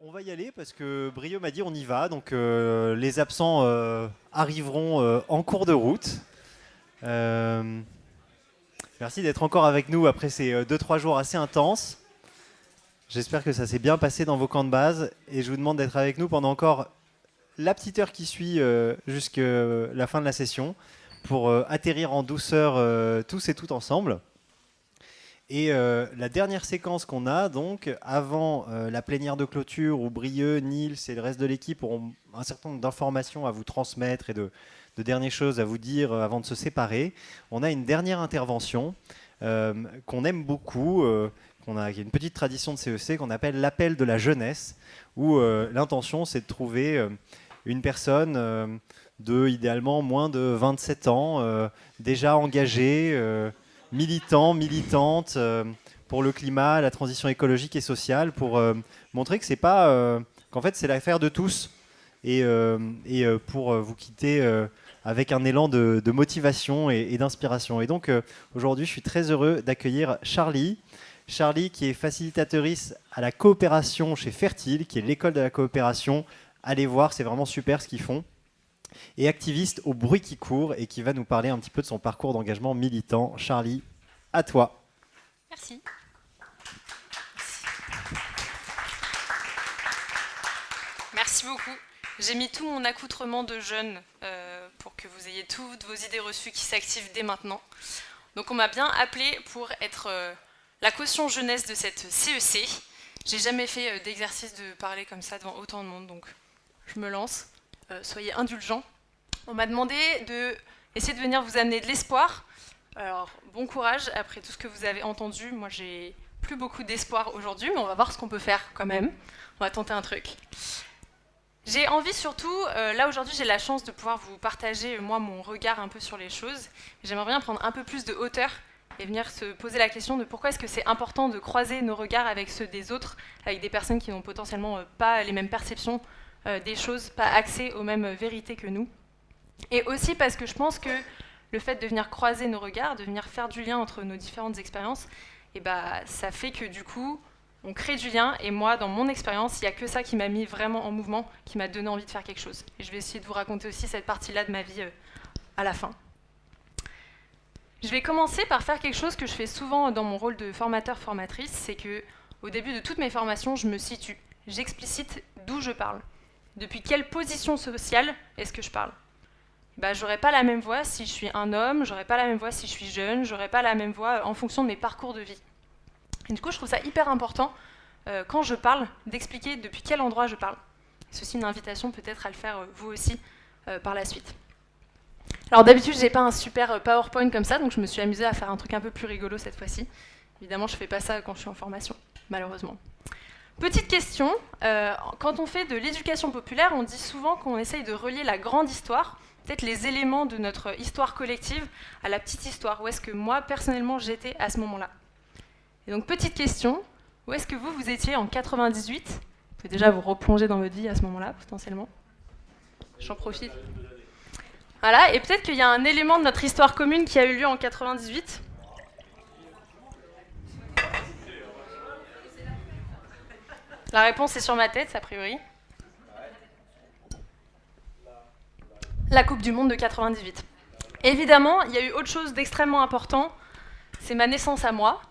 On va y aller parce que Brio m'a dit on y va, donc les absents arriveront en cours de route. Euh, Merci d'être encore avec nous après ces 2-3 jours assez intenses. J'espère que ça s'est bien passé dans vos camps de base et je vous demande d'être avec nous pendant encore la petite heure qui suit jusqu'à la fin de la session pour atterrir en douceur tous et toutes ensemble. Et la dernière séquence qu'on a, donc, avant la plénière de clôture où Brieux, Nils et le reste de l'équipe auront un certain nombre d'informations à vous transmettre et de dernières choses à vous dire avant de se séparer, on a une dernière intervention qu'on aime beaucoup, qui a une petite tradition de CEC qu'on appelle l'appel de la jeunesse, où l'intention c'est de trouver une personne de idéalement moins de 27 ans, déjà engagée, militants, militantes pour le climat, la transition écologique et sociale, pour montrer que c'est pas, qu'en fait c'est l'affaire de tous, et pour vous quitter avec un élan de motivation et d'inspiration. Et donc aujourd'hui, je suis très heureux d'accueillir Charlie. Charlie qui est facilitatrice à la coopération chez Fertile, qui est l'école de la coopération. Allez voir, c'est vraiment super ce qu'ils font. Et activiste au bruit qui court et qui va nous parler un petit peu de son parcours d'engagement militant. Charlie, à toi. Merci. Merci beaucoup. J'ai mis tout mon accoutrement de jeune pour que vous ayez toutes vos idées reçues qui s'activent dès maintenant. Donc on m'a bien appelé pour être la caution jeunesse de cette CEC. J'ai jamais fait d'exercice de parler comme ça devant autant de monde, donc je me lance. Soyez indulgents. On m'a demandé d'essayer de venir vous amener de l'espoir. Alors, bon courage après tout ce que vous avez entendu. Moi, j'ai plus beaucoup d'espoir aujourd'hui, mais on va voir ce qu'on peut faire quand même. On va tenter un truc. J'ai envie surtout, là aujourd'hui, j'ai la chance de pouvoir vous partager, moi, mon regard un peu sur les choses. J'aimerais bien prendre un peu plus de hauteur et venir se poser la question de pourquoi est-ce que c'est important de croiser nos regards avec ceux des autres, avec des personnes qui n'ont potentiellement pas les mêmes perceptions des choses, pas accès aux mêmes vérités que nous. Et aussi parce que je pense que le fait de venir croiser nos regards, de venir faire du lien entre nos différentes expériences, et ça fait que du coup, on crée du lien. Et moi, dans mon expérience, il n'y a que ça qui m'a mis vraiment en mouvement, qui m'a donné envie de faire quelque chose. Et je vais essayer de vous raconter aussi cette partie-là de ma vie à la fin. Je vais commencer par faire quelque chose que je fais souvent dans mon rôle de formateur-formatrice, c'est qu'au début de toutes mes formations, je me situe. J'explicite d'où je parle. Depuis quelle position sociale est-ce que je parle ? J'aurais pas la même voix si je suis un homme, j'aurais pas la même voix si je suis jeune, j'aurais pas la même voix en fonction de mes parcours de vie. Et du coup, je trouve ça hyper important, quand je parle, d'expliquer depuis quel endroit je parle. C'est aussi une invitation peut-être à le faire vous aussi par la suite. Alors d'habitude, j'ai pas un super PowerPoint comme ça, donc je me suis amusée à faire un truc un peu plus rigolo cette fois-ci. Évidemment, je fais pas ça quand je suis en formation, malheureusement. Petite question, quand on fait de l'éducation populaire, on dit souvent qu'on essaye de relier la grande histoire, peut-être les éléments de notre histoire collective, à la petite histoire. Où est-ce que moi, personnellement, j'étais à ce moment-là ? Et donc, petite question, où est-ce que vous étiez en 98 ? Vous pouvez déjà vous replonger dans votre vie à ce moment-là, potentiellement. J'en profite. Voilà, et peut-être qu'il y a un élément de notre histoire commune qui a eu lieu en 98. La réponse est sur ma tête, a priori. La Coupe du Monde de 98. Évidemment, il y a eu autre chose d'extrêmement important, c'est ma naissance à moi.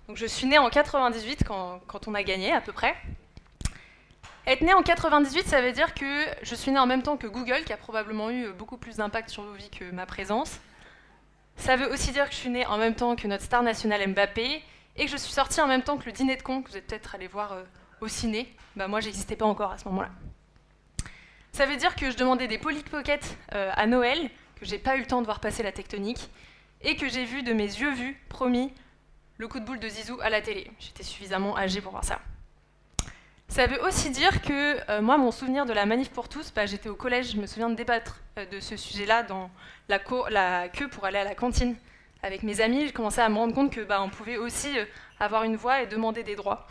Donc je suis née en 98 quand on a gagné, à peu près. Être née en 98, ça veut dire que je suis née en même temps que Google, qui a probablement eu beaucoup plus d'impact sur vos vies que ma présence. Ça veut aussi dire que je suis née en même temps que notre star nationale Mbappé, et que je suis sortie en même temps que le dîner de cons, que vous êtes peut-être allé voir au ciné. Moi, j'existais pas encore à ce moment-là. Ça veut dire que je demandais des Polly Pocket à Noël, que j'ai pas eu le temps de voir passer la tectonique, et que j'ai vu de mes yeux vus, promis, le coup de boule de Zizou à la télé. J'étais suffisamment âgée pour voir ça. Ça veut aussi dire que moi, mon souvenir de la Manif pour tous, j'étais au collège, je me souviens de débattre de ce sujet-là dans la queue pour aller à la cantine avec mes amis. Je commençais à me rendre compte que on pouvait aussi avoir une voix et demander des droits.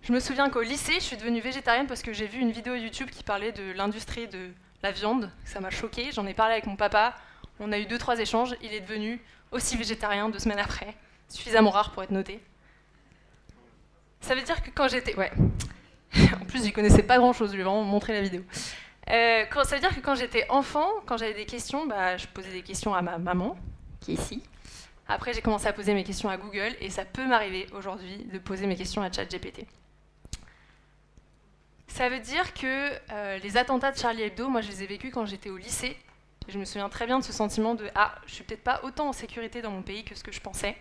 Je me souviens qu'au lycée, je suis devenue végétarienne parce que j'ai vu une vidéo YouTube qui parlait de l'industrie de la viande. Ça m'a choquée. J'en ai parlé avec mon papa. On a eu 2-3 échanges. Il est devenu aussi végétarien 2 semaines après. Suffisamment rare pour être noté. Ça veut dire que quand j'étais... Ouais. En plus, j'y connaissais pas grand-chose, je lui ai vraiment montré la vidéo. Ça veut dire que quand j'étais enfant, quand j'avais des questions, je posais des questions à ma maman, qui est ici. Après, j'ai commencé à poser mes questions à Google, et ça peut m'arriver aujourd'hui de poser mes questions à ChatGPT. Ça veut dire que les attentats de Charlie Hebdo, moi je les ai vécus quand j'étais au lycée. Je me souviens très bien de ce sentiment de « Ah, je suis peut-être pas autant en sécurité dans mon pays que ce que je pensais ».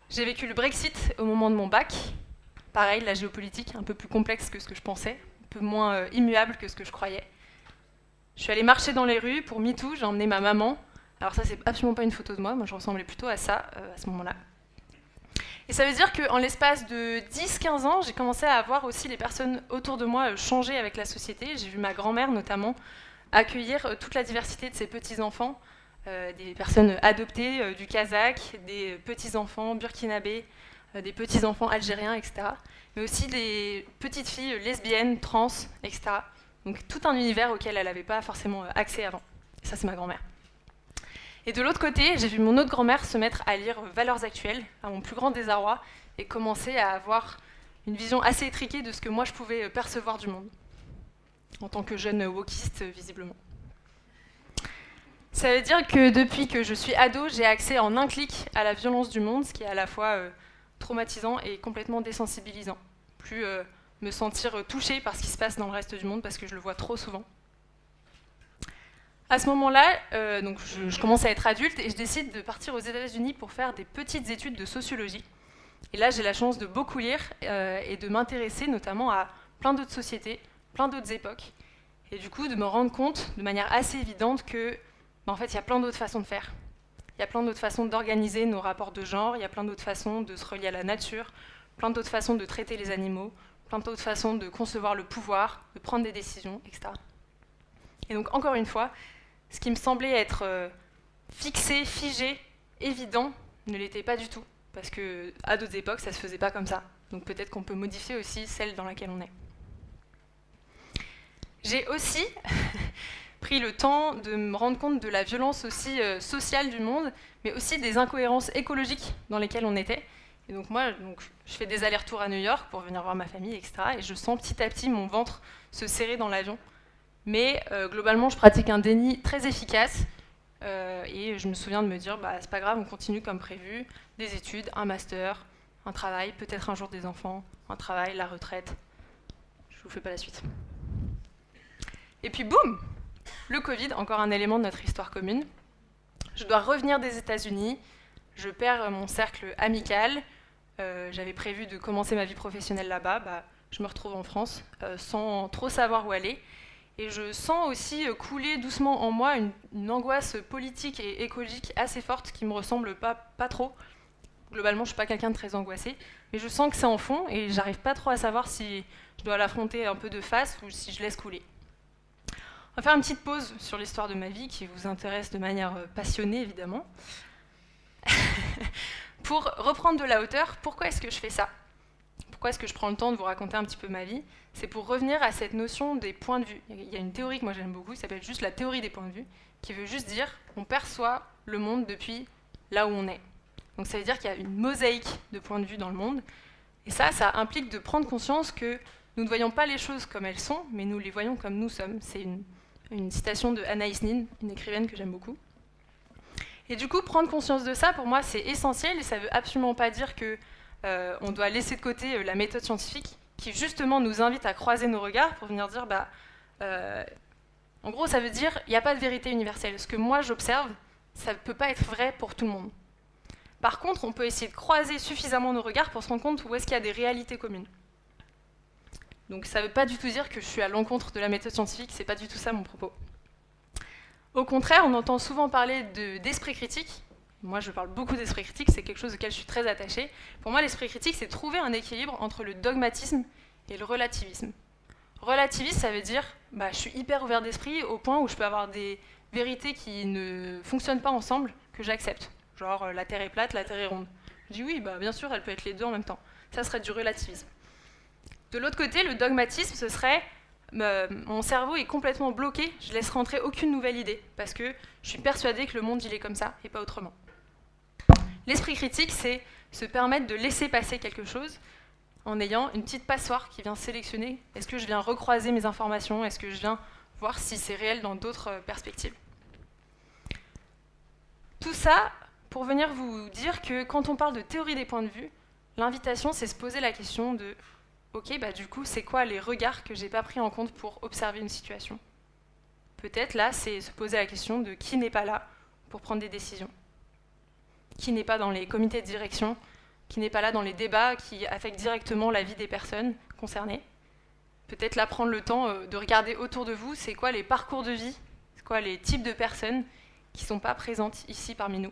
J'ai vécu le Brexit au moment de mon bac. Pareil, la géopolitique, un peu plus complexe que ce que je pensais, un peu moins immuable que ce que je croyais. Je suis allée marcher dans les rues pour MeToo, j'ai emmené ma maman. Alors ça, c'est absolument pas une photo de moi je ressemblais plutôt à ça à ce moment-là. Et ça veut dire qu'en l'espace de 10-15 ans, j'ai commencé à voir aussi les personnes autour de moi changer avec la société. J'ai vu ma grand-mère notamment accueillir toute la diversité de ses petits-enfants, des personnes adoptées du Kazakh, des petits-enfants burkinabés, des petits-enfants algériens, etc. Mais aussi des petites filles lesbiennes, trans, etc. Donc tout un univers auquel elle n'avait pas forcément accès avant. Et ça, c'est ma grand-mère. Et de l'autre côté, j'ai vu mon autre grand-mère se mettre à lire Valeurs actuelles, à mon plus grand désarroi, et commencer à avoir une vision assez étriquée de ce que moi je pouvais percevoir du monde, en tant que jeune wokiste, visiblement. Ça veut dire que depuis que je suis ado, j'ai accès en un clic à la violence du monde, ce qui est à la fois traumatisant et complètement désensibilisant. Plus me sentir touchée par ce qui se passe dans le reste du monde, parce que je le vois trop souvent. À ce moment-là, donc je commence à être adulte et je décide de partir aux États-Unis pour faire des petites études de sociologie. Et là, j'ai la chance de beaucoup lire et de m'intéresser notamment à plein d'autres sociétés, plein d'autres époques. Et du coup, de me rendre compte de manière assez évidente que, en fait, il y a plein d'autres façons de faire. Il y a plein d'autres façons d'organiser nos rapports de genre, il y a plein d'autres façons de se relier à la nature, plein d'autres façons de traiter les animaux, plein d'autres façons de concevoir le pouvoir, de prendre des décisions, etc. Et donc, encore une fois, ce qui me semblait être fixé, figé, évident, ne l'était pas du tout. Parce qu'à d'autres époques, ça ne se faisait pas comme ça. Donc peut-être qu'on peut modifier aussi celle dans laquelle on est. J'ai aussi pris le temps de me rendre compte de la violence aussi sociale du monde, mais aussi des incohérences écologiques dans lesquelles on était. Et donc moi, je fais des allers-retours à New York pour venir voir ma famille, etc. Et je sens petit à petit mon ventre se serrer dans l'avion. Mais globalement, je pratique un déni très efficace. Et je me souviens de me dire, c'est pas grave, on continue comme prévu. Des études, un master, un travail, peut-être un jour des enfants, un travail, la retraite. Je vous fais pas la suite. Et puis boum, le Covid, encore un élément de notre histoire commune. Je dois revenir des États-Unis. Je perds mon cercle amical. J'avais prévu de commencer ma vie professionnelle là-bas. Je me retrouve en France sans trop savoir où aller. Et je sens aussi couler doucement en moi une angoisse politique et écologique assez forte qui me ressemble pas trop. Globalement, je ne suis pas quelqu'un de très angoissé, mais je sens que c'est en fond et j'arrive pas trop à savoir si je dois l'affronter un peu de face ou si je laisse couler. On va faire une petite pause sur l'histoire de ma vie qui vous intéresse de manière passionnée, évidemment. Pour reprendre de la hauteur, pourquoi est-ce que je fais ça ? Pourquoi est-ce que je prends le temps de vous raconter un petit peu ma vie ? C'est pour revenir à cette notion des points de vue. Il y a une théorie que moi j'aime beaucoup, qui s'appelle juste la théorie des points de vue, qui veut juste dire qu'on perçoit le monde depuis là où on est. Donc ça veut dire qu'il y a une mosaïque de points de vue dans le monde. Et ça implique de prendre conscience que nous ne voyons pas les choses comme elles sont, mais nous les voyons comme nous sommes. C'est une citation de Anaïs Nin, une écrivaine que j'aime beaucoup. Et du coup, prendre conscience de ça, pour moi, c'est essentiel, et ça ne veut absolument pas dire que on doit laisser de côté la méthode scientifique qui justement nous invite à croiser nos regards pour venir dire en gros ça veut dire il n'y a pas de vérité universelle. Ce que moi j'observe, ça ne peut pas être vrai pour tout le monde. Par contre, on peut essayer de croiser suffisamment nos regards pour se rendre compte où est-ce qu'il y a des réalités communes. Donc ça ne veut pas du tout dire que je suis à l'encontre de la méthode scientifique, c'est pas du tout ça mon propos. Au contraire, on entend souvent parler d'esprit critique. Moi, je parle beaucoup d'esprit critique, c'est quelque chose auquel je suis très attachée. Pour moi, l'esprit critique, c'est trouver un équilibre entre le dogmatisme et le relativisme. Relativisme, ça veut dire, je suis hyper ouvert d'esprit au point où je peux avoir des vérités qui ne fonctionnent pas ensemble, que j'accepte. Genre, la Terre est plate, la Terre est ronde. Je dis oui, bien sûr, elle peut être les deux en même temps. Ça serait du relativisme. De l'autre côté, le dogmatisme, ce serait, mon cerveau est complètement bloqué, je laisse rentrer aucune nouvelle idée, parce que je suis persuadée que le monde, il est comme ça, et pas autrement. L'esprit critique, c'est se permettre de laisser passer quelque chose, en ayant une petite passoire qui vient sélectionner, est-ce que je viens recroiser mes informations, est-ce que je viens voir si c'est réel dans d'autres perspectives. Tout ça pour venir vous dire que quand on parle de théorie des points de vue, l'invitation c'est se poser la question de ok, du coup c'est quoi les regards que j'ai pas pris en compte pour observer une situation. Peut-être là c'est se poser la question de qui n'est pas là pour prendre des décisions, qui n'est pas dans les comités de direction, qui n'est pas là dans les débats qui affectent directement la vie des personnes concernées. Peut-être là prendre le temps de regarder autour de vous, c'est quoi les parcours de vie, c'est quoi les types de personnes qui ne sont pas présentes ici parmi nous.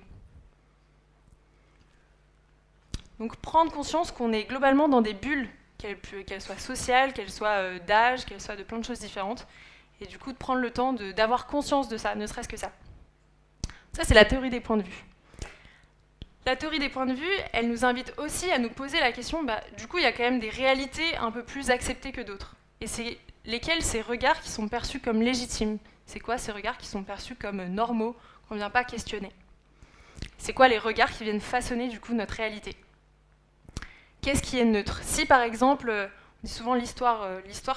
Donc prendre conscience qu'on est globalement dans des bulles, qu'elles soient sociales, qu'elles soient d'âge, qu'elles soient de plein de choses différentes, et du coup de prendre le temps d'avoir conscience de ça, ne serait-ce que ça. Ça c'est la théorie des points de vue. La théorie des points de vue, elle nous invite aussi à nous poser la question, du coup il y a quand même des réalités un peu plus acceptées que d'autres. Et c'est lesquels ces regards qui sont perçus comme légitimes? C'est quoi ces regards qui sont perçus comme normaux, qu'on ne vient pas questionner? C'est quoi les regards qui viennent façonner du coup notre réalité? Qu'est-ce qui est neutre? Si par exemple, on dit souvent l'histoire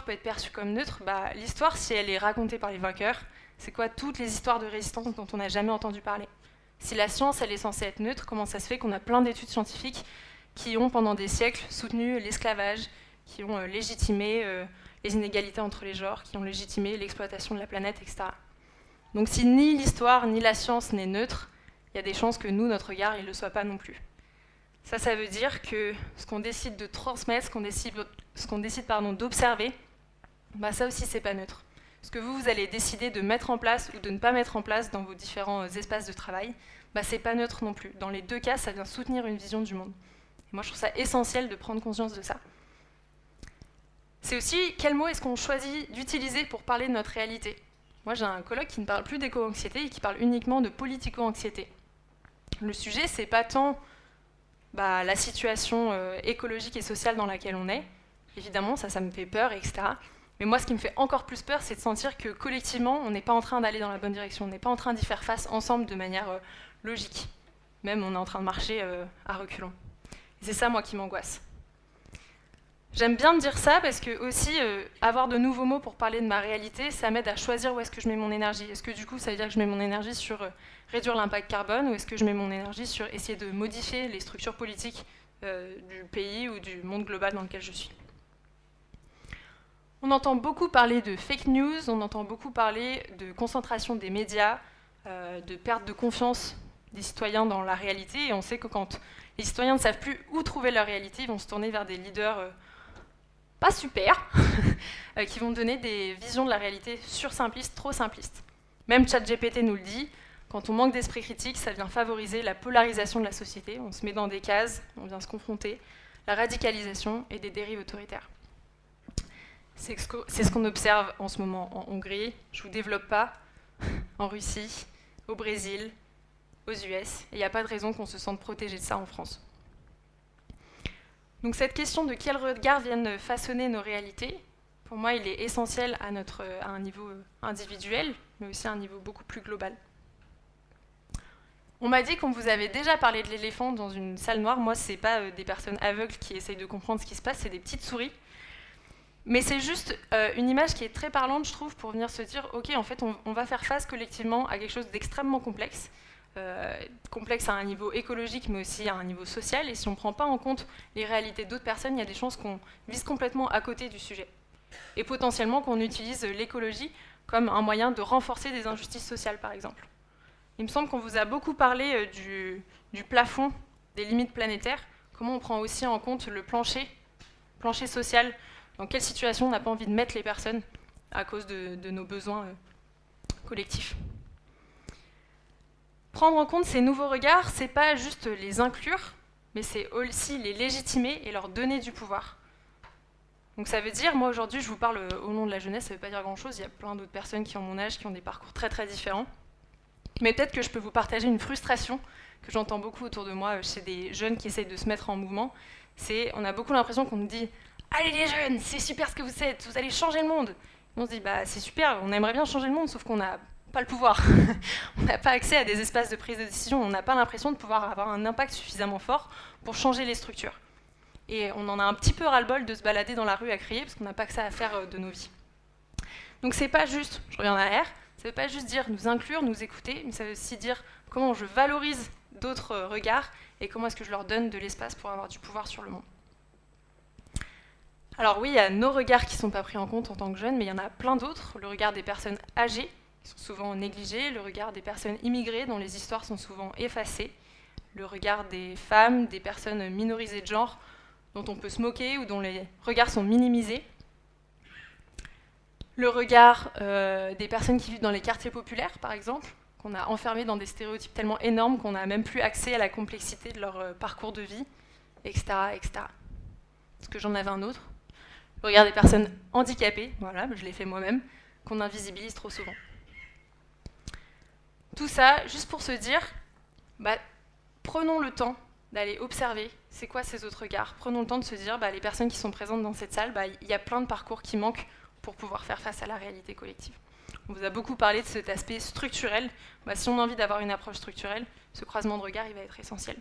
peut être perçue comme neutre, l'histoire si elle est racontée par les vainqueurs, c'est quoi toutes les histoires de résistance dont on n'a jamais entendu parler? Si la science elle est censée être neutre, comment ça se fait qu'on a plein d'études scientifiques qui ont pendant des siècles soutenu l'esclavage, qui ont légitimé les inégalités entre les genres, qui ont légitimé l'exploitation de la planète, etc. Donc si ni l'histoire ni la science n'est neutre, il y a des chances que nous, notre regard, il ne le soit pas non plus. Ça veut dire que ce qu'on décide de transmettre, ce qu'on décide d'observer, ça aussi, c'est pas neutre. Ce que vous allez décider de mettre en place ou de ne pas mettre en place dans vos différents espaces de travail, c'est pas neutre non plus. Dans les deux cas, ça vient soutenir une vision du monde. Et moi, je trouve ça essentiel de prendre conscience de ça. C'est aussi quel mot est-ce qu'on choisit d'utiliser pour parler de notre réalité. Moi, j'ai un colloque qui ne parle plus d'éco-anxiété et qui parle uniquement de politico-anxiété. Le sujet, c'est pas tant la situation écologique et sociale dans laquelle on est. Évidemment, ça me fait peur, etc. Mais moi, ce qui me fait encore plus peur, c'est de sentir que collectivement, on n'est pas en train d'aller dans la bonne direction. On n'est pas en train d'y faire face ensemble de manière logique. Même, on est en train de marcher à reculons. Et c'est ça, moi, qui m'angoisse. J'aime bien me dire ça parce que aussi avoir de nouveaux mots pour parler de ma réalité, ça m'aide à choisir où est-ce que je mets mon énergie. Est-ce que du coup ça veut dire que je mets mon énergie sur réduire l'impact carbone ou est-ce que je mets mon énergie sur essayer de modifier les structures politiques du pays ou du monde global dans lequel je suis. On entend beaucoup parler de fake news, on entend beaucoup parler de concentration des médias, de perte de confiance des citoyens dans la réalité et on sait que quand les citoyens ne savent plus où trouver leur réalité, ils vont se tourner vers des leaders pas super, qui vont donner des visions de la réalité sursimplistes, trop simplistes. Même ChatGPT nous le dit, quand on manque d'esprit critique, ça vient favoriser la polarisation de la société, on se met dans des cases, on vient se confronter, la radicalisation et des dérives autoritaires. C'est ce qu'on observe en ce moment en Hongrie, je ne vous développe pas, en Russie, au Brésil, aux US, et il n'y a pas de raison qu'on se sente protégé de ça en France. Donc cette question de quel regard viennent façonner nos réalités, pour moi, il est essentiel à un niveau individuel, mais aussi à un niveau beaucoup plus global. On m'a dit qu'on vous avait déjà parlé de l'éléphant dans une salle noire. Moi, ce n'est pas des personnes aveugles qui essayent de comprendre ce qui se passe, c'est des petites souris. Mais c'est juste une image qui est très parlante, je trouve, pour venir se dire, ok, en fait, on va faire face collectivement à quelque chose d'extrêmement complexe, complexe à un niveau écologique mais aussi à un niveau social, et si on ne prend pas en compte les réalités d'autres personnes, il y a des chances qu'on vise complètement à côté du sujet. Et potentiellement qu'on utilise l'écologie comme un moyen de renforcer des injustices sociales, par exemple. Il me semble qu'on vous a beaucoup parlé du plafond des limites planétaires, comment on prend aussi en compte le plancher social, dans quelle situation on n'a pas envie de mettre les personnes à cause de nos besoins collectifs. Prendre en compte ces nouveaux regards, c'est pas juste les inclure, mais c'est aussi les légitimer et leur donner du pouvoir. Donc ça veut dire, moi aujourd'hui je vous parle au nom de la jeunesse, ça veut pas dire grand chose, il y a plein d'autres personnes qui ont mon âge, qui ont des parcours très très différents. Mais peut-être que je peux vous partager une frustration que j'entends beaucoup autour de moi chez des jeunes qui essayent de se mettre en mouvement. On a beaucoup l'impression qu'on nous dit « Allez les jeunes, c'est super ce que vous êtes, vous allez changer le monde !» On se dit « C'est super, on aimerait bien changer le monde, sauf qu'on n'a pas le pouvoir. On n'a pas accès à des espaces de prise de décision, on n'a pas l'impression de pouvoir avoir un impact suffisamment fort pour changer les structures. » et on en a un petit peu ras-le-bol de se balader dans la rue à crier parce qu'on n'a pas que ça à faire de nos vies. Donc c'est pas juste, je reviens en arrière, ça veut pas juste dire nous inclure, nous écouter, mais ça veut aussi dire comment je valorise d'autres regards et comment est-ce que je leur donne de l'espace pour avoir du pouvoir sur le monde. Alors oui, il y a nos regards qui ne sont pas pris en compte en tant que jeunes, mais il y en a plein d'autres. Le regard des personnes âgées, qui sont souvent négligées, le regard des personnes immigrées, dont les histoires sont souvent effacées, le regard des femmes, des personnes minorisées de genre, dont on peut se moquer ou dont les regards sont minimisés, le regard des personnes qui vivent dans les quartiers populaires, par exemple, qu'on a enfermés dans des stéréotypes tellement énormes qu'on n'a même plus accès à la complexité de leur parcours de vie, etc., etc. Est-ce que j'en avais un autre ? Le regard des personnes handicapées, voilà, je l'ai fait moi-même, qu'on invisibilise trop souvent. Tout ça, juste pour se dire, prenons le temps d'aller observer c'est quoi ces autres regards. Prenons le temps de se dire, les personnes qui sont présentes dans cette salle, il y a plein de parcours qui manquent pour pouvoir faire face à la réalité collective. On vous a beaucoup parlé de cet aspect structurel. Si on a envie d'avoir une approche structurelle, ce croisement de regards, il va être essentiel.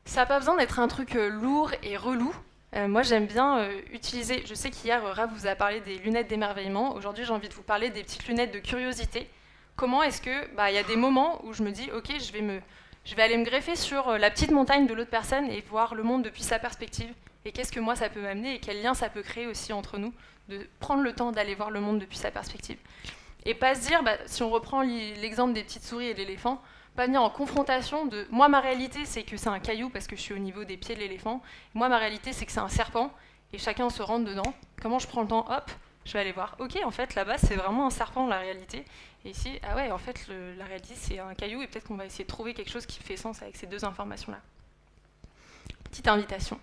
Ça n'a pas besoin d'être un truc lourd et relou. Moi, j'aime bien utiliser... Je sais qu'hier, Raph vous a parlé des lunettes d'émerveillement. Aujourd'hui, j'ai envie de vous parler des petites lunettes de curiosité. Comment est-ce que... y a des moments où je me dis, OK, je vais aller me greffer sur la petite montagne de l'autre personne et voir le monde depuis sa perspective. Et qu'est-ce que moi, ça peut m'amener et quel lien ça peut créer aussi entre nous, de prendre le temps d'aller voir le monde depuis sa perspective. Et pas se dire, si on reprend l'exemple des petites souris et de l'éléphant, pas venir en confrontation de moi ma réalité c'est que c'est un caillou parce que je suis au niveau des pieds de l'éléphant, moi ma réalité c'est que c'est un serpent et chacun se rentre dedans. Comment je prends le temps, hop, je vais aller voir, ok en fait là-bas c'est vraiment un serpent la réalité, et ici ah ouais en fait la réalité c'est un caillou et peut-être qu'on va essayer de trouver quelque chose qui fait sens avec ces deux informations là. Petite invitation.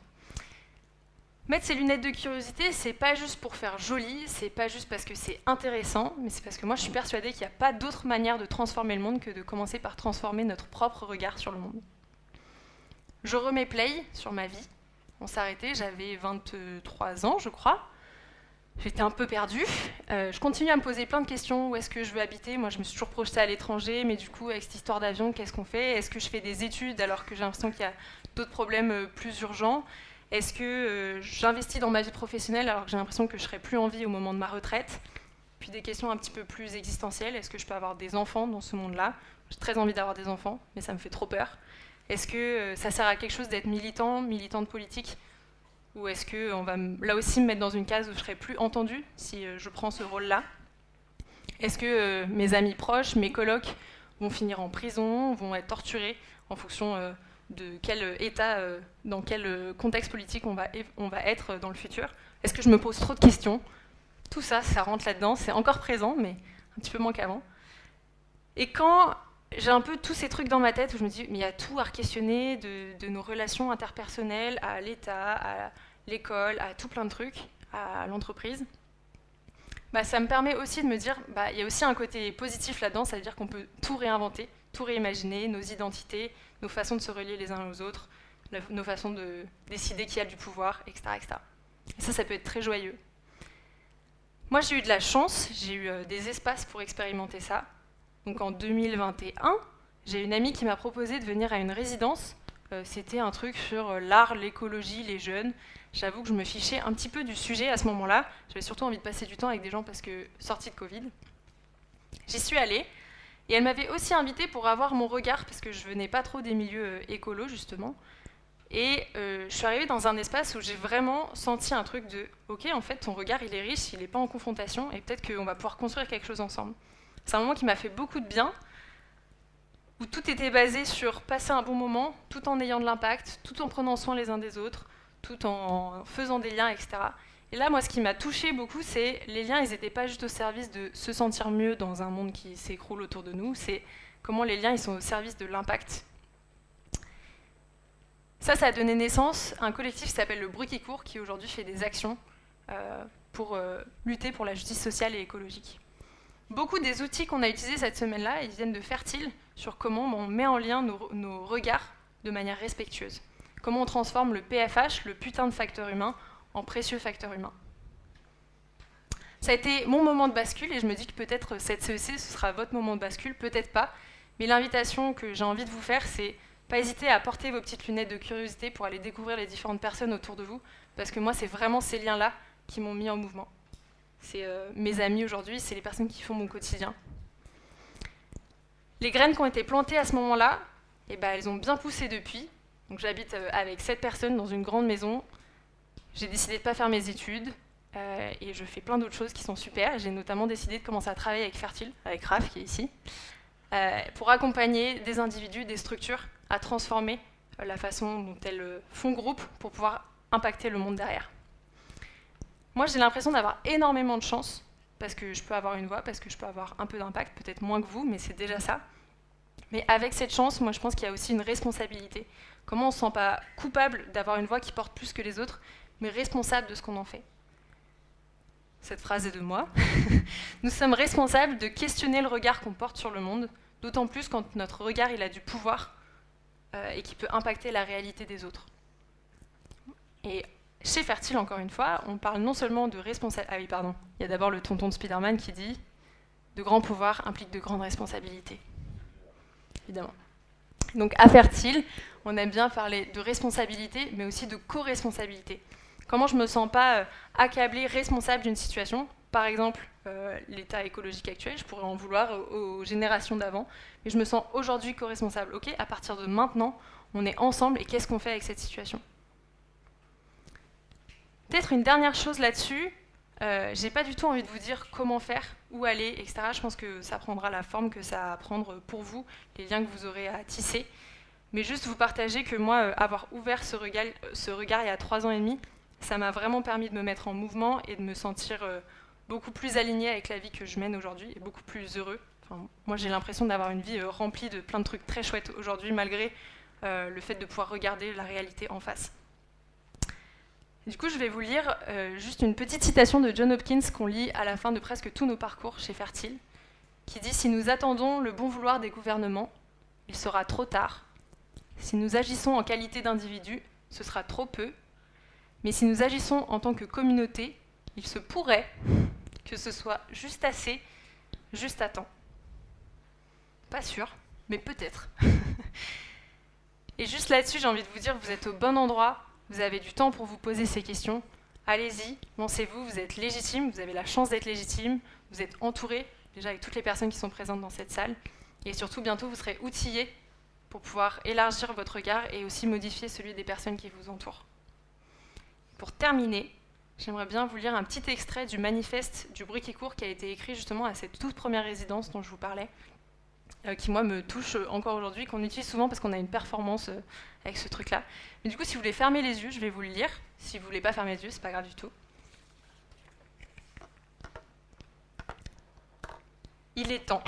Mettre ces lunettes de curiosité, c'est pas juste pour faire joli, c'est pas juste parce que c'est intéressant, mais c'est parce que moi je suis persuadée qu'il n'y a pas d'autre manière de transformer le monde que de commencer par transformer notre propre regard sur le monde. Je remets play sur ma vie. On s'est arrêté, j'avais 23 ans je crois. J'étais un peu perdue. Je continue à me poser plein de questions. Où est-ce que je veux habiter ? Moi je me suis toujours projetée à l'étranger, mais du coup avec cette histoire d'avion, qu'est-ce qu'on fait ? Est-ce que je fais des études alors que j'ai l'impression qu'il y a d'autres problèmes plus urgents ? Est-ce que j'investis dans ma vie professionnelle alors que j'ai l'impression que je ne serai plus en vie au moment de ma retraite ? Puis des questions un petit peu plus existentielles. Est-ce que je peux avoir des enfants dans ce monde-là ? J'ai très envie d'avoir des enfants, mais ça me fait trop peur. Est-ce que ça sert à quelque chose d'être militante politique ? Ou est-ce qu'on va là aussi me mettre dans une case où je ne serai plus entendue si je prends ce rôle-là ? Est-ce que mes amis proches, mes colocs vont finir en prison, vont être torturés en fonction... de quel état, dans quel contexte politique on va être dans le futur. Est-ce que je me pose trop de questions ? Tout ça, ça rentre là-dedans, c'est encore présent, mais un petit peu moins qu'avant. Et quand j'ai un peu tous ces trucs dans ma tête, où je me dis, mais il y a tout à questionner, de nos relations interpersonnelles, à l'État, à l'école, à tout plein de trucs, à l'entreprise, ça me permet aussi de me dire, il y a aussi un côté positif là-dedans, ça veut dire qu'on peut tout réinventer, tout réimaginer, nos identités, nos façons de se relier les uns aux autres, nos façons de décider qui a du pouvoir, etc. etc. Et ça peut être très joyeux. Moi, j'ai eu de la chance, j'ai eu des espaces pour expérimenter ça. Donc en 2021, j'ai une amie qui m'a proposé de venir à une résidence. C'était un truc sur l'art, l'écologie, les jeunes. J'avoue que je me fichais un petit peu du sujet à ce moment-là. J'avais surtout envie de passer du temps avec des gens parce que sortie de Covid. J'y suis allée. Et elle m'avait aussi invitée pour avoir mon regard, parce que je venais pas trop des milieux écolos, justement. Et je suis arrivée dans un espace où j'ai vraiment senti un truc de « Ok, en fait, ton regard, il est riche, il n'est pas en confrontation, et peut-être qu'on va pouvoir construire quelque chose ensemble. » C'est un moment qui m'a fait beaucoup de bien, où tout était basé sur passer un bon moment, tout en ayant de l'impact, tout en prenant soin les uns des autres, tout en faisant des liens, etc. Et là, moi, ce qui m'a touchée beaucoup, c'est les liens, ils n'étaient pas juste au service de se sentir mieux dans un monde qui s'écroule autour de nous, c'est comment les liens, ils sont au service de l'impact. Ça a donné naissance à un collectif qui s'appelle Le Bruit qui court, qui aujourd'hui fait des actions pour lutter pour la justice sociale et écologique. Beaucoup des outils qu'on a utilisés cette semaine-là, ils viennent de Fertile, sur comment on met en lien nos regards de manière respectueuse. Comment on transforme le PFH, le putain de facteur humain, en précieux facteur humain. Ça a été mon moment de bascule et je me dis que peut-être cette CEC, ce sera votre moment de bascule, peut-être pas. Mais l'invitation que j'ai envie de vous faire, c'est Pas hésiter à porter vos petites lunettes de curiosité pour aller découvrir les différentes personnes autour de vous, parce que moi, c'est vraiment ces liens-là qui m'ont mis en mouvement. C'est mes amis aujourd'hui, c'est les personnes qui font mon quotidien. Les graines qui ont été plantées à ce moment-là, eh ben, elles ont bien poussé depuis. Donc j'habite avec 7 personnes dans une grande maison. J'ai décidé de ne pas faire mes études et je fais plein d'autres choses qui sont super. J'ai notamment décidé de commencer à travailler avec Fertile, avec Raph qui est ici, pour accompagner des individus, des structures à transformer la façon dont elles font groupe pour pouvoir impacter le monde derrière. Moi, j'ai l'impression d'avoir énormément de chance, parce que je peux avoir une voix, parce que je peux avoir un peu d'impact, peut-être moins que vous, mais c'est déjà ça. Mais avec cette chance, moi, je pense qu'il y a aussi une responsabilité. Comment on ne se sent pas coupable d'avoir une voix qui porte plus que les autres, mais responsable de ce qu'on en fait. Cette phrase est de moi. Nous sommes responsables de questionner le regard qu'on porte sur le monde, d'autant plus quand notre regard il a du pouvoir et qui peut impacter la réalité des autres. Et chez Fertile, encore une fois, on parle non seulement de responsabilité... Ah oui, pardon. Il y a d'abord le tonton de Spider-Man qui dit « De grands pouvoirs impliquent de grandes responsabilités ». Évidemment. Donc à Fertile, on aime bien parler de responsabilité, mais aussi de co-responsabilité. Comment je ne me sens pas accablée, responsable d'une situation, par exemple l'état écologique actuel, je pourrais en vouloir aux générations d'avant, mais je me sens aujourd'hui co-responsable. Ok, à partir de maintenant, on est ensemble et qu'est-ce qu'on fait avec cette situation ? Peut-être une dernière chose là-dessus, j'ai pas du tout envie de vous dire comment faire, où aller, etc. Je pense que ça prendra la forme que ça va prendre pour vous, les liens que vous aurez à tisser. Mais juste vous partager que moi, avoir ouvert ce regard il y a 3 ans et demi, ça m'a vraiment permis de me mettre en mouvement et de me sentir beaucoup plus alignée avec la vie que je mène aujourd'hui et beaucoup plus heureux. Enfin, moi, j'ai l'impression d'avoir une vie remplie de plein de trucs très chouettes aujourd'hui, malgré le fait de pouvoir regarder la réalité en face. Du coup, je vais vous lire juste une petite citation de John Hopkins qu'on lit à la fin de presque tous nos parcours chez Fertile, qui dit « Si nous attendons le bon vouloir des gouvernements, il sera trop tard. Si nous agissons en qualité d'individu, ce sera trop peu. Mais si nous agissons en tant que communauté, il se pourrait que ce soit juste assez, juste à temps. » Pas sûr, mais peut-être. Et juste là-dessus, j'ai envie de vous dire que vous êtes au bon endroit. Vous avez du temps pour vous poser ces questions. Allez-y, lancez-vous, vous êtes légitime, vous avez la chance d'être légitime, vous êtes entouré, déjà avec toutes les personnes qui sont présentes dans cette salle. Et surtout, bientôt, vous serez outillés pour pouvoir élargir votre regard et aussi modifier celui des personnes qui vous entourent. Pour terminer, j'aimerais bien vous lire un petit extrait du manifeste du bruit qui court qui a été écrit justement à cette toute première résidence dont je vous parlais, qui moi me touche encore aujourd'hui, qu'on utilise souvent parce qu'on a une performance avec ce truc-là. Mais du coup, si vous voulez fermer les yeux, je vais vous le lire. Si vous voulez pas fermer les yeux, c'est pas grave du tout. Il est temps.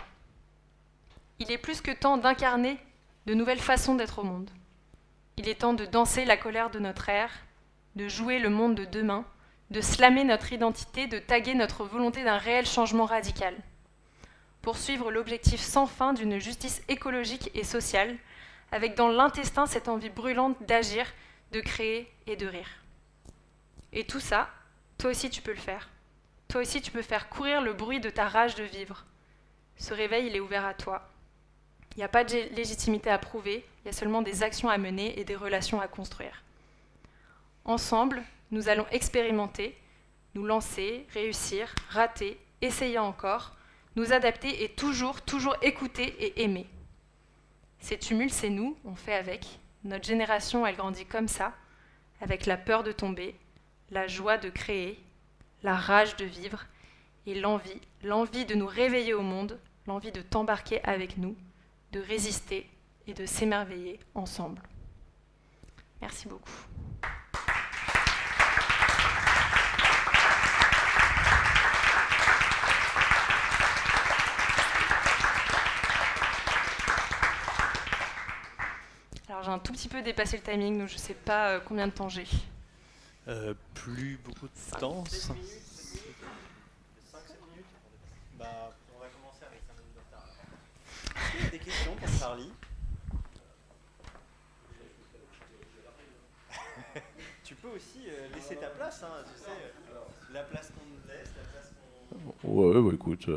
Il est plus que temps d'incarner de nouvelles façons d'être au monde. Il est temps de danser la colère de notre ère, de jouer le monde de demain, de slammer notre identité, de taguer notre volonté d'un réel changement radical. Poursuivre l'objectif sans fin d'une justice écologique et sociale, avec dans l'intestin cette envie brûlante d'agir, de créer et de rire. Et tout ça, toi aussi tu peux le faire. Toi aussi tu peux faire courir le bruit de ta rage de vivre. Ce réveil, il est ouvert à toi. Il n'y a pas de légitimité à prouver, il y a seulement des actions à mener et des relations à construire. Ensemble, nous allons expérimenter, nous lancer, réussir, rater, essayer encore, nous adapter et toujours écouter et aimer. Ces tumultes, c'est nous, on fait avec. Notre génération, elle grandit comme ça, avec la peur de tomber, la joie de créer, la rage de vivre et l'envie de nous réveiller au monde, l'envie de t'embarquer avec nous, de résister et de s'émerveiller ensemble. Merci beaucoup. Alors j'ai un tout petit peu dépassé le timing, donc je ne sais pas combien de temps j'ai. Plus beaucoup de temps. 5-7 minutes. Bah, on va commencer avec 5 minutes de retard. Est-ce qu'il y a des questions pour Charlie? Tu peux aussi laisser ta place, hein, tu sais, la place qu'on nous laisse, la place qu'on... Ouais, bah écoute,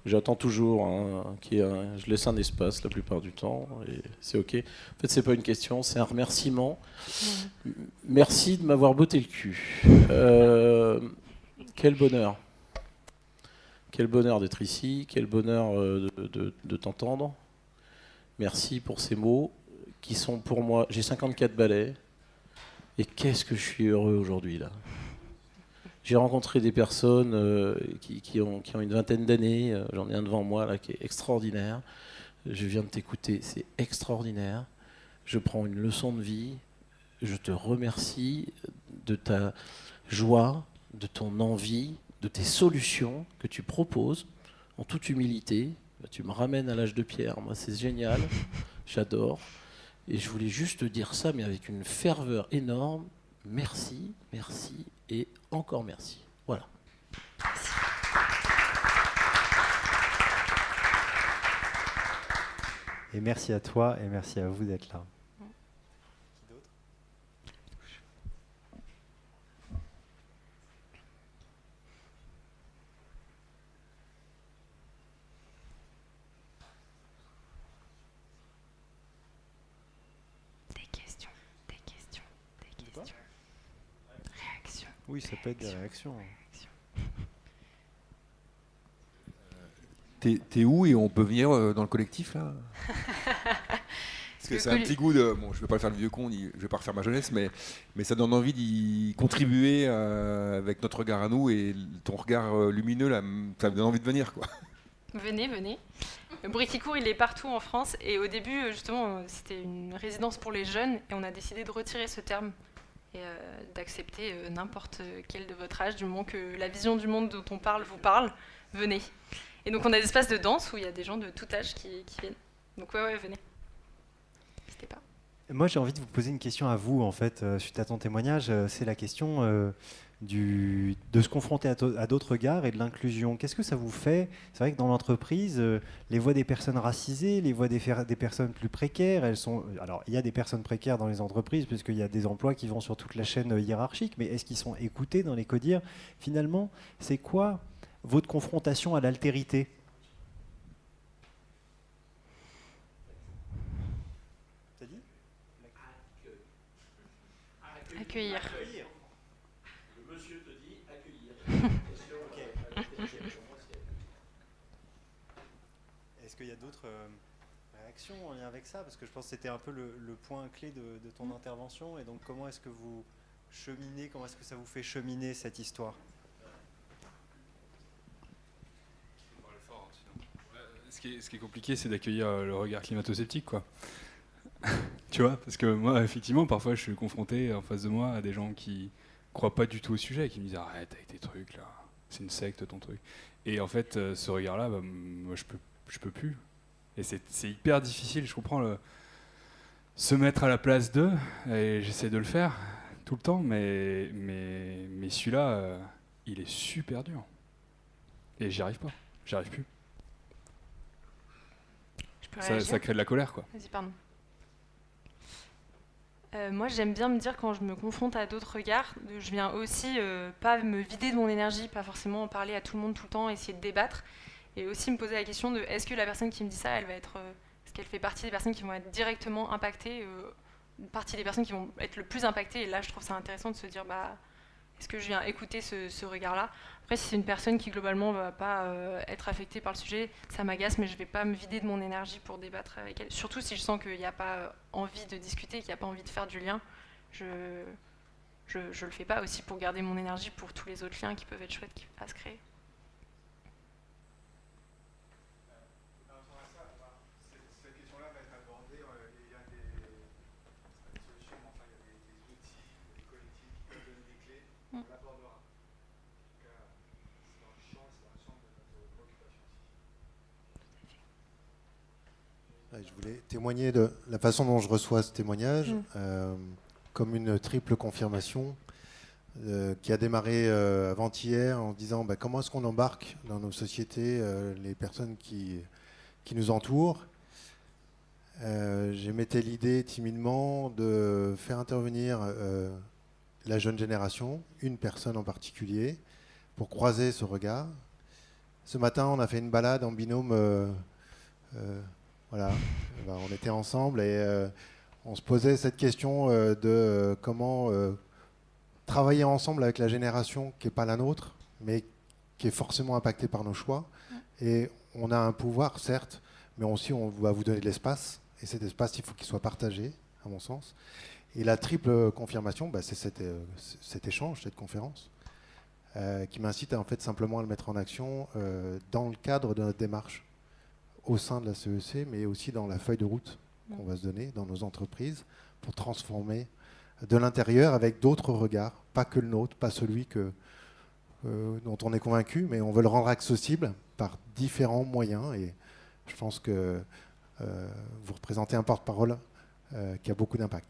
J'attends toujours, hein, je laisse un espace la plupart du temps, et c'est ok. En fait, c'est pas une question, c'est un remerciement. Merci de m'avoir botté le cul. Quel bonheur. Quel bonheur d'être ici, quel bonheur de t'entendre. Merci pour ces mots qui sont pour moi... J'ai 54 balais, et qu'est-ce que je suis heureux aujourd'hui, là. J'ai rencontré des personnes qui ont une vingtaine d'années. J'en ai un devant moi là qui est extraordinaire. Je viens de t'écouter, c'est extraordinaire. Je prends une leçon de vie. Je te remercie de ta joie, de ton envie, de tes solutions que tu proposes en toute humilité. Tu me ramènes à l'âge de pierre. Moi, c'est génial. J'adore. Et je voulais juste te dire ça, mais avec une ferveur énorme. Merci, merci et encore merci. Voilà. Et merci à toi et merci à vous d'être là. Oui, ça peut être des réactions. T'es où et on peut venir dans le collectif là? Parce que c'est un petit goût de... Bon, je vais pas faire le vieux con, je vais pas refaire ma jeunesse, mais ça donne envie d'y contribuer avec notre regard à nous, et ton regard lumineux là, ça me donne envie de venir, quoi. Venez, venez. Briticourt, il est partout en France, et au début, justement, c'était une résidence pour les jeunes, et on a décidé de retirer ce terme et d'accepter n'importe quel de votre âge, du moment que la vision du monde dont on parle vous parle, venez. Et donc on a des espaces de danse où il y a des gens de tout âge qui viennent. Donc ouais, venez. N'hésitez pas. Moi, j'ai envie de vous poser une question à vous, en fait, suite à ton témoignage. C'est la question de se confronter à d'autres regards et de l'inclusion. Qu'est-ce que ça vous fait? C'est vrai que dans l'entreprise, les voix des personnes racisées, les voix des personnes plus précaires, elles sont... Alors, il y a des personnes précaires dans les entreprises, puisqu'il y a des emplois qui vont sur toute la chaîne hiérarchique, mais est-ce qu'ils sont écoutés dans les CODIR? Finalement, c'est quoi votre confrontation à l'altérité? Accueillir. Le monsieur te dit accueillir. Est-ce qu'il y a d'autres réactions en lien avec ça? Parce que je pense que c'était un peu le point clé de ton intervention. Et donc, comment est-ce que vous cheminez, comment est-ce que ça vous fait cheminer cette histoire? Ce qui est compliqué, c'est d'accueillir le regard climato-sceptique, quoi. Tu vois, parce que moi, effectivement, parfois, je suis confronté en face de moi à des gens qui croient pas du tout au sujet, qui me disent arrête avec tes trucs là, c'est une secte ton truc. Et en fait, ce regard-là, bah, moi, je peux plus. Et c'est hyper difficile. Je comprends se mettre à la place d'eux, et j'essaie de le faire tout le temps, mais celui-là, il est super dur. Et j'y arrive pas, j'y arrive plus. Ça crée de la colère, quoi. Vas-y, pardon. Moi, j'aime bien me dire quand je me confronte à d'autres regards, je viens aussi pas me vider de mon énergie, pas forcément parler à tout le monde tout le temps, essayer de débattre, et aussi me poser la question de est-ce que la personne qui me dit ça, elle va être, est-ce qu'elle fait partie des personnes qui vont être directement impactées, une partie des personnes qui vont être le plus impactées, et là, je trouve ça intéressant de se dire bah est-ce que je viens écouter ce regard-là? Après, si c'est une personne qui globalement ne va pas être affectée par le sujet, ça m'agace, mais je ne vais pas me vider de mon énergie pour débattre avec elle. Surtout si je sens qu'il n'y a pas envie de discuter, qu'il n'y a pas envie de faire du lien. Je le fais pas aussi pour garder mon énergie pour tous les autres liens qui peuvent être chouettes à se créer. Cette question-là va être abordée. Il y a des solutions, enfin, il y a des outils, des collectifs qui peuvent donner des clés. On l'abordera. En tout cas, c'est dans le champ de notre préoccupation ici. Je voulais témoigner de la façon dont je reçois ce témoignage, comme une triple confirmation qui a démarré avant-hier en disant comment est-ce qu'on embarque dans nos sociétés les personnes qui nous entourent. J'émettais l'idée timidement de faire intervenir la jeune génération, une personne en particulier, pour croiser ce regard. Ce matin, on a fait une balade en binôme. Voilà, on était ensemble et on se posait cette question de comment travailler ensemble avec la génération qui n'est pas la nôtre, mais qui est forcément impactée par nos choix. Et on a un pouvoir, certes, mais aussi on va vous donner de l'espace. Et cet espace, il faut qu'il soit partagé, à mon sens. Et la triple confirmation, c'est cet échange, cette conférence, qui m'incite en fait simplement à le mettre en action dans le cadre de notre démarche au sein de la CEC, mais aussi dans la feuille de route qu'on va se donner dans nos entreprises pour transformer de l'intérieur avec d'autres regards, pas que le nôtre, pas celui dont on est convaincu, mais on veut le rendre accessible par différents moyens. Et je pense que vous représentez un porte-parole qui a beaucoup d'impact.